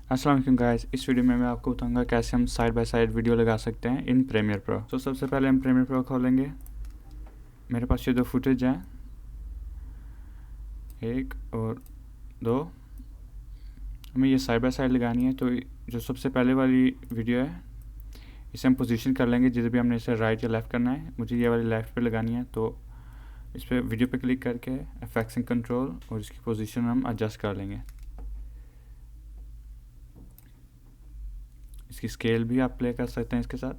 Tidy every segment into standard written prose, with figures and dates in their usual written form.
अस्सलाम वालेकुम गाइस, इस वीडियो में मैं आपको बताऊंगा कैसे हम साइड बाय साइड वीडियो लगा सकते हैं इन प्रीमियर प्रो। तो सबसे पहले हम प्रीमियर प्रो खोलेंगे। मेरे पास ये दो फुटेज हैं, एक और दो। हमें ये साइड बाय साइड लगानी है। तो जो सबसे पहले वाली वीडियो है इसे हम पोजीशन कर लेंगे, जिधर भी हमने इसे राइट या लेफ़्ट करना है। मुझे ये वाली लेफ़्ट पे लगानी है, तो इस पर वीडियो पे क्लिक करके इफेक्ट्स एंड कंट्रोल और इसकी पोजीशन हम एडजस्ट कर लेंगे। इसकी स्केल भी आप प्ले कर सकते हैं इसके साथ।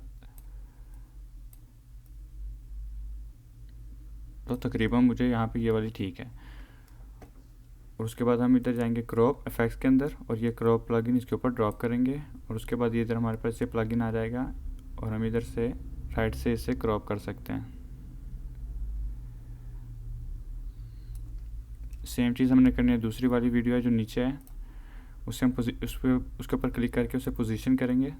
तो तकरीबन मुझे यहाँ पे ये वाली ठीक है। और उसके बाद हम इधर जाएंगे क्रॉप इफेक्ट्स के अंदर, और ये क्रॉप प्लगइन इसके ऊपर ड्रॉप करेंगे। और उसके बाद ये इधर हमारे पास ये प्लगइन आ जाएगा और हम इधर से राइट से इसे क्रॉप कर सकते हैं। सेम चीज़ हमने करनी है दूसरी वाली वीडियो है जो नीचे है, उससे हम उसके ऊपर क्लिक करके उसे पोजीशन करेंगे।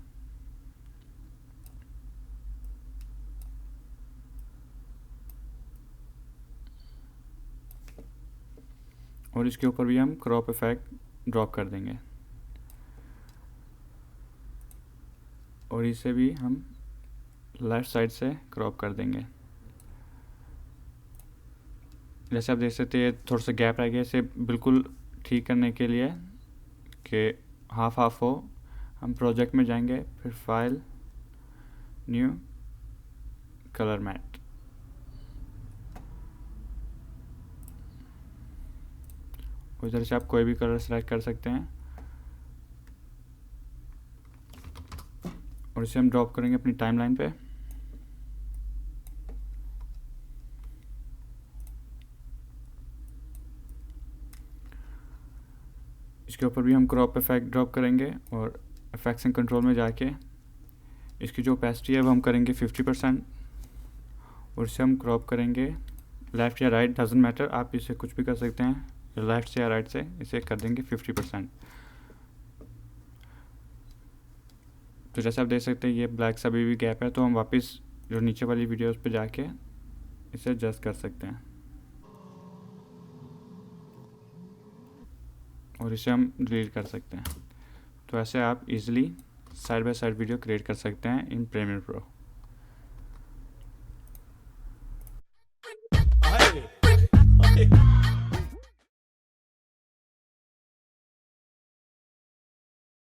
और इसके ऊपर भी हम क्रॉप इफेक्ट ड्रॉप कर देंगे और इसे भी हम लेफ़्ट साइड से क्रॉप कर देंगे। जैसे आप देख सकते हैं थोड़ा सा गैप रह गया, इसे बिल्कुल ठीक करने के लिए कि हाफ हाफ हो, हम प्रोजेक्ट में जाएंगे, फिर फाइल, न्यू, कलर मैट। उधर से आप कोई भी कलर सेलेक्ट कर सकते हैं और इसे हम ड्रॉप करेंगे अपनी टाइमलाइन पे। इसके ऊपर भी हम क्रॉप इफेक्ट ड्रॉप करेंगे और इफेक्ट्स एंड कंट्रोल में जाके इसकी जो ओपेसिटी है वो हम करेंगे 50% और इसे हम क्रॉप करेंगे लेफ़्ट या राइट, डजेंट मैटर, आप इसे कुछ भी कर सकते हैं, लेफ़्ट से या राइट से इसे कर देंगे 50%। तो जैसे आप देख सकते हैं ये ब्लैक सा अभी भी गैप है, तो हम वापस जो नीचे वाली वीडियो उस पर जाके इसे एडजस्ट कर सकते हैं और इसे हम डिलीट कर सकते हैं। तो ऐसे आप easily side by side video create कर सकते हैं इन प्रीमियर प्रो।